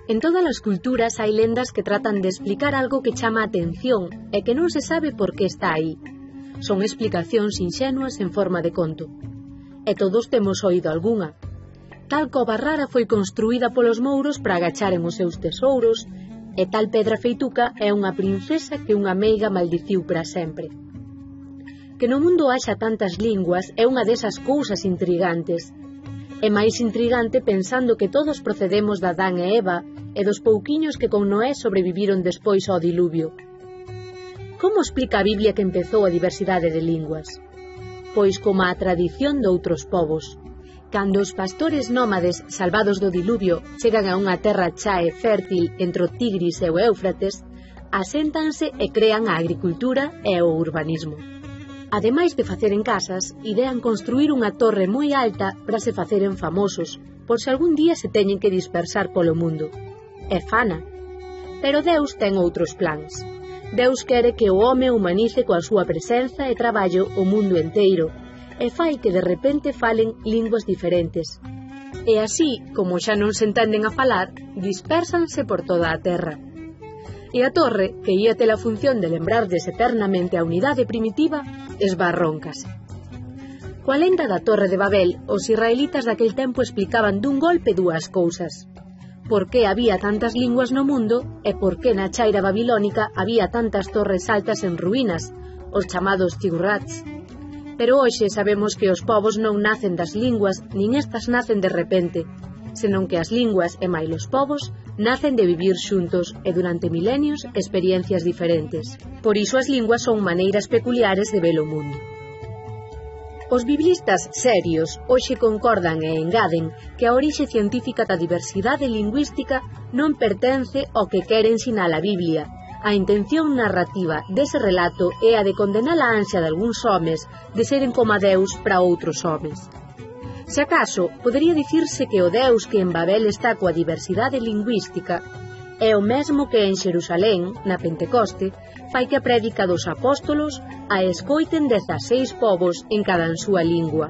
En todas as culturas hai lendas que tratan de explicar algo que chama a atención e que non se sabe por que está aí. Son explicacións inxenuas en forma de conto. E todos temos oído algunha. Tal cova rara foi construída polos mouros para agacharen os seus tesouros, e tal pedra feituca é unha princesa que unha meiga maldiciu para sempre. Que no mundo haxa tantas linguas é unha desas cousas intrigantes. É máis intrigante pensando que todos procedemos de Adán e Eva e dos pouquiños que con Noé sobreviviron despois ao diluvio. Como explica a Biblia que empezou a diversidade de linguas? Pois como a tradición de outros povos. Cando os pastores nómades salvados do diluvio chegan a unha terra cha e fértil entre o Tigris e o Éufrates, aséntanse e crean a agricultura e o urbanismo. Ademais de faceren casas, idean construir unha torre moi alta para se faceren famosos, por se algún día se teñen que dispersar polo mundo. É fana. Pero Deus ten outros plans. Deus quere que o home humanice coa súa presenza e traballo o mundo enteiro, e fai que de repente falen linguas diferentes. E así, como xa non se entenden a falar, dispérsanse por toda a terra. E a torre, que ia ter a función de lembrardes eternamente a unidade primitiva, esbarróncase. Coa lenda da Torre de Babel, os israelitas daquel tempo explicaban dun golpe dúas cousas. Por que había tantas linguas no mundo e por que na chaira babilónica había tantas torres altas en ruínas, os chamados zigurats. Pero hoxe sabemos que os povos non nacen das linguas, nin estas nacen de repente, senón que as linguas e máis os povos nacen de vivir xuntos e durante milenios experiencias diferentes. Por iso as linguas son maneiras peculiares de ver o mundo. Os biblistas serios hoxe concordan e engaden que a orixe científica da diversidade lingüística non pertence ao que quere ensinar a Biblia. A intención narrativa dese relato é a de condenar a ansia de algúns homes de seren como a Deus para outros homes. Se acaso, podería dicirse que o Deus que en Babel está coa diversidade lingüística é o mesmo que en Xerusalén, na Pentecoste, fai que a prédica dos apóstolos a escoiten 16 povos en cada súa lingua.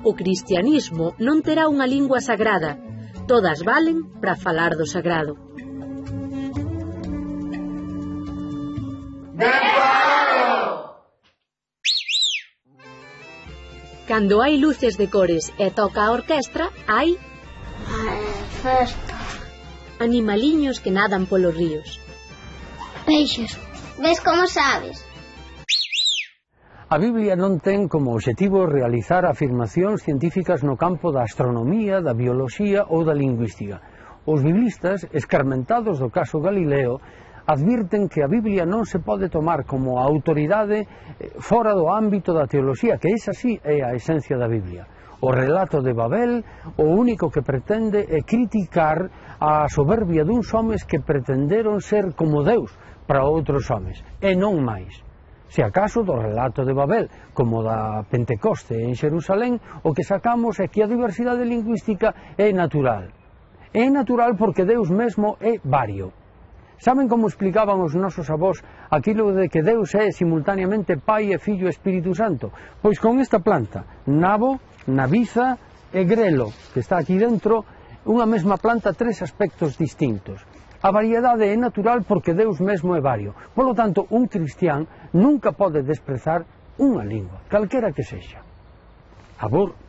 O cristianismo non terá unha lingua sagrada, todas valen para falar do sagrado. Cando hai luces de cores e toca a orquestra, hai festa. Animaliños que nadan polos ríos. Peixes. Ves como sabes? A Biblia non ten como obxectivo realizar afirmacións científicas no campo da astronomía, da bioloxía ou da lingüística. Os biblistas, escarmentados do caso Galileo, advirten que a Biblia non se pode tomar como autoridade fora do ámbito da teoloxía, que esa sí é a esencia da Biblia. O relato de Babel o único que pretende é criticar a soberbia duns homes que pretenderon ser como Deus para outros homes, e non máis. Se acaso do relato de Babel, como da Pentecoste en Xerusalén, o que sacamos é que a diversidade lingüística é natural. É natural porque Deus mesmo é vario. Saben como explicaban os nosos avós aquilo de que Deus é simultaneamente Pai e Fillo e Espírito Santo? Pois con esta planta, nabo, nabiza e grelo, que está aquí dentro, unha mesma planta, tres aspectos distintos. A variedade é natural porque Deus mesmo é vario. Polo tanto, un cristián nunca pode desprezar unha lingua, calquera que sexa. Abur.